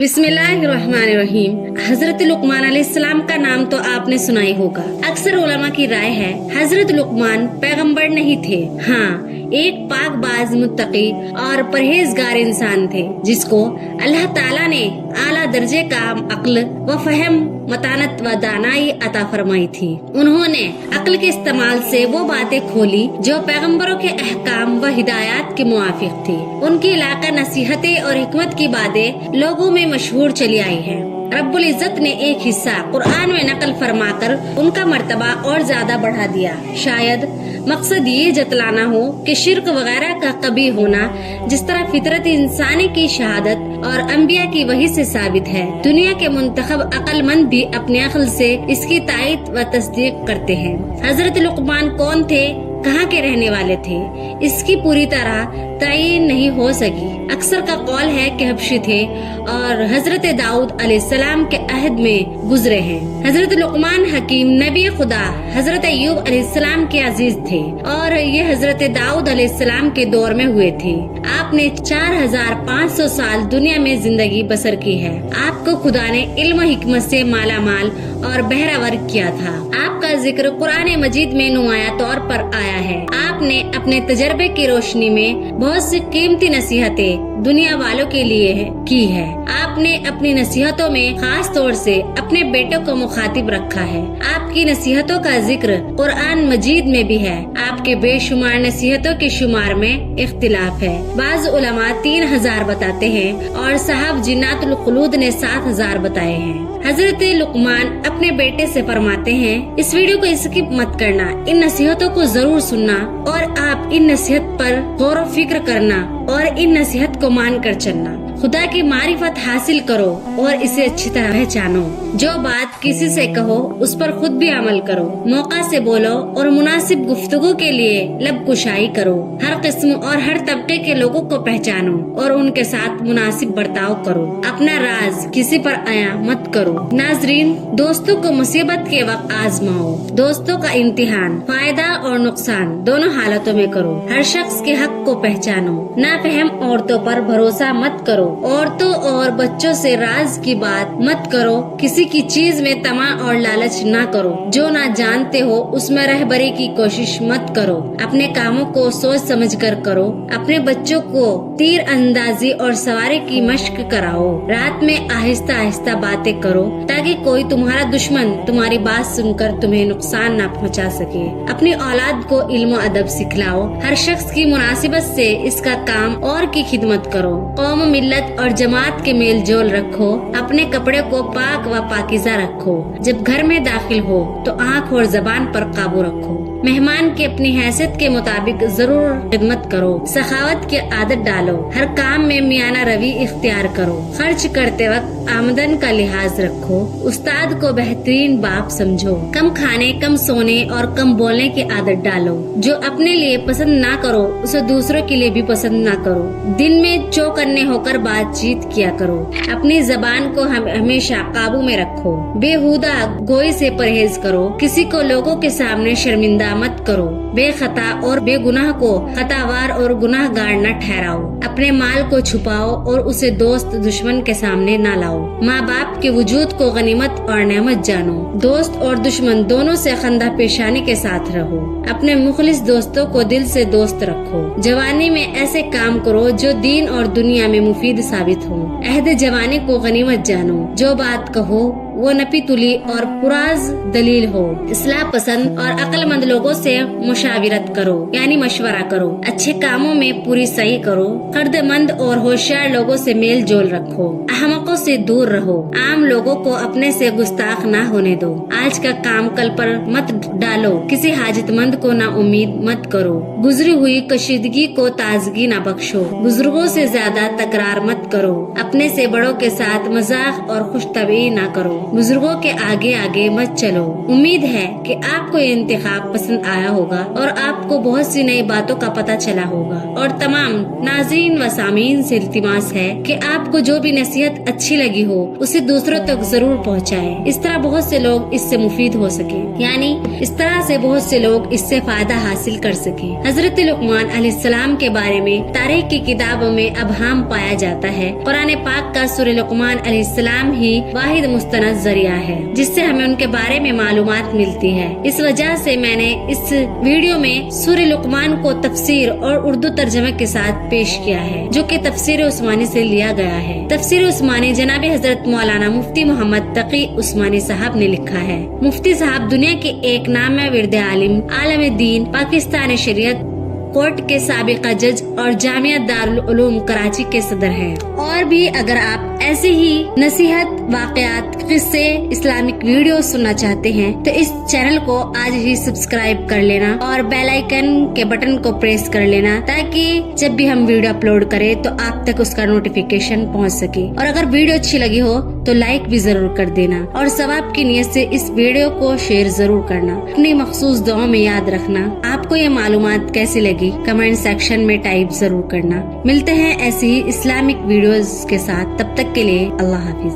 बिस्मिल्लाहिर्रहमानिर्रहीम। हजरत लुकमान अलैहिस्सलाम का नाम तो आपने सुना ही होगा। अक्सर उलमा की राय है हजरत लुकमान पैगंबर नहीं थे, हाँ एक पाकबाज मुत्तकी और परहेजगार इंसान थे जिसको अल्लाह ताला ने आला दर्जे का अक्ल व फहम, मतानत व दानाई अता फरमाई थी। उन्होंने अक्ल के इस्तेमाल से वो बातें खोली जो पैगंबरों के अहकाम व हिदायत के मुआफिक थी। उनकी इलाका नसीहतें और हिकमत की बातें लोगों में मशहूर चली आई है। रब्बुल इज्जत ने एक हिस्सा कुरान में नकल फरमाकर उनका मर्तबा और ज्यादा बढ़ा दिया। शायद मकसद ये जतलाना हो कि शिर्क वगैरह का कभी होना जिस तरह फितरत इंसानी की शहादत और अंबिया की वही से साबित है, दुनिया के मुंतखब अक्लमंद भी अपने अक्ल से इसकी तायद व तस्दीक करते हैं। हजरत लुकमान कौन थे, कहाँ के रहने वाले थे, इसकी पूरी तरह तयीन नहीं हो सकी। अक्सर का कौल है कि हबशी थे और हजरत दाऊद अलैहिस्सलाम के अहद में गुजरे हैं। हजरत लुकमान हकीम नबी खुदा हजरत अय्यूब अलैहिस्सलाम के अजीज थे और ये हजरत दाऊद अलैहिस्सलाम के दौर में हुए थे। आपने 4500 साल दुनिया में जिंदगी बसर की है। आपको खुदा ने इल्म हिकमत से माला माल और बहरावर किया था। आपका जिक्र कुरान मजीद में नुमाया तौर पर आया है। आपने अपने तजर्बे की रोशनी में बहुत सी कीमती नसीहतें दुनिया वालों के लिए की है। आपने अपनी नसीहतों में खास तौर से अपने बेटों को मुखातिब रखा है। आपकी नसीहतों का जिक्र कुरान मजीद में भी है। आपके बेशुमार नसीहतों के शुमार में इख्तिलाफ है। बाज़ उलमा 3000 बताते हैं और साहब जिन्नातुल खुलूद ने 7000 बताए हैं। हजरत लुकमान अपने बेटे से फरमाते हैं, इस वीडियो को स्किप मत करना, इन नसीहतों को जरूर सुनना और आप इन नसीहत पर गौर व फिक्र करना और इन नसीहत को मान कर चलना। खुदा की मारिफत हासिल करो और इसे अच्छी तरह पहचानो। जो बात किसी से कहो उस पर खुद भी अमल करो। मौका से बोलो और मुनासिब गुफ्तगू के लिए लब कुशाई करो। हर किस्म और हर तबके के लोगों को पहचानो और उनके साथ मुनासिब बर्ताव करो। अपना राज किसी पर आया मत करो। नाजरीन, दोस्तों को मुसीबत के वक्त आजमाओ। दोस्तों का इम्तिहान फायदा और नुकसान दोनों हालतों में करो। हर शख्स के हक को पहचानो। नाफहम औरतों पर भरोसा मत करो। औरतों और बच्चों से राज की बात मत करो। किसी की चीज में तमा और लालच ना करो। जो ना जानते हो उसमें रहबरी की कोशिश मत करो। अपने कामों को सोच समझ कर करो। अपने बच्चों को तीर अंदाजी और सवारी की मश्क कराओ। रात में आहिस्ता आहिस्ता बातें करो ताकि कोई तुम्हारा दुश्मन तुम्हारी बात सुनकर तुम्हें नुकसान ना पहुंचा सके। अपनी औलाद को इल्म अदब सिखलाओ। हर शख्स की मुनासिबत से इसका काम और की खिदमत करो। कौम मिल्लत और जमात के मेल जोल रखो। अपने कपड़े को पाक व पाकीज़ा रखो। जब घर में दाखिल हो तो आँख और जबान पर काबू रखो। मेहमान की अपनी हैसियत के मुताबिक जरूर खिदमत करो। सखावत की आदत डालो। हर काम में मियाना रवि इख्तियार करो। खर्च करते वक्त आमदन का लिहाज रखो। उस्ताद को बेहतरीन बाप समझो। कम खाने, कम सोने और कम बोलने की आदत डालो। जो अपने लिए पसंद ना करो उसे दूसरों के लिए भी पसंद ना करो। दिन में चौकन्ने होकर बातचीत किया करो। अपनी जबान को हमेशा काबू में रखो। बेहुदा गोई से परहेज करो। किसी को लोगों के सामने शर्मिंदा मत करो। बेखता और बेगुनाह को खतावार और गुनाहगार न ठहराओ। अपने माल को छुपाओ और उसे दोस्त दुश्मन के सामने न लाओ। माँ बाप के वजूद को गनीमत और नेमत जानो। दोस्त और दुश्मन दोनों से खंदा पेशानी के साथ रहो। अपने मुखलिस दोस्तों को दिल से दोस्त रखो। जवानी में ऐसे काम करो जो दीन और दुनिया में मुफीद साबित हो। अहद जवानी को गनीमत जानो। जो बात कहो वो नपी तुली और पुराज दलील हो। इस्लाह पसंद और अक्लमंद लोगों से मुशाविरत करो, यानी मशवरा करो। अच्छे कामों में पूरी सही करो। कर्दमंद और होशियार लोगों से मेल जोल रखो। अहमकों से दूर रहो। आम लोगों को अपने से गुस्ताख ना होने दो। आज का काम कल पर मत डालो। किसी हाजतमंद को ना उम्मीद मत करो। गुजरी हुई कशीदगी को ताजगी ना बख्शो। बुजुर्गों से ज्यादा तकरार मत करो। अपने से बड़ों के साथ मजाक और खुशतबी ना करो। बुजुर्गों के आगे आगे मत चलो। उम्मीद है कि आपको ये इंतखाब पसंद आया होगा और आपको बहुत सी नई बातों का पता चला होगा। और तमाम नाज़रीन व सामीन से इल्तिमास है कि आपको जो भी नसीहत अच्छी लगी हो उसे दूसरों तक जरूर पहुँचाए। इस तरह बहुत से लोग इससे मुफीद हो सके, यानी इस तरह से बहुत से लोग इससे फायदा हासिल कर सके। हजरत लुकमान अलैहिस्सलाम के बारे में तारीख की किताबों में अबहाम पाया जाता है। कुरान पाक का सूरह लुकमान अलैहिस्सलाम ही वाहिद मुस्तनद जरिया है जिससे हमें उनके बारे में मालूमात मिलती है। इस वजह से मैंने इस वीडियो में सूरह लुकमान को तफसीर और उर्दू तर्जमे के साथ पेश किया है, जो कि तफसीर उस्मानी से लिया गया है। तफसीर उस्मानी जनाब हजरत मौलाना मुफ्ती मोहम्मद तकी उस्मानी साहब ने लिखा है। मुफ्ती साहब दुनिया के एक नामी विरद आलिम, आलम दीन, पाकिस्तान शरीयत कोर्ट के साबिका जज और जामिया दारुल उलूम कराची के सदर हैं। और भी अगर आप ऐसे ही नसीहत, वाक़यात, किस्से, इस्लामिक वीडियो सुनना चाहते हैं तो इस चैनल को आज ही सब्सक्राइब कर लेना और बेल आइकन के बटन को प्रेस कर लेना, ताकि जब भी हम वीडियो अपलोड करें तो आप तक उसका नोटिफिकेशन पहुंच सके। और अगर वीडियो अच्छी लगी हो तो लाइक भी जरूर कर देना और सवाब की नियत से इस वीडियो को शेयर जरूर करना। अपनी मखसूस दुआ में याद रखना। आपको ये मालूमात कैसी लगी कमेंट सेक्शन में टाइप जरूर करना। मिलते हैं ऐसी ही इस्लामिक वीडियोस के साथ, तब तक के लिए अल्लाह हाफिज।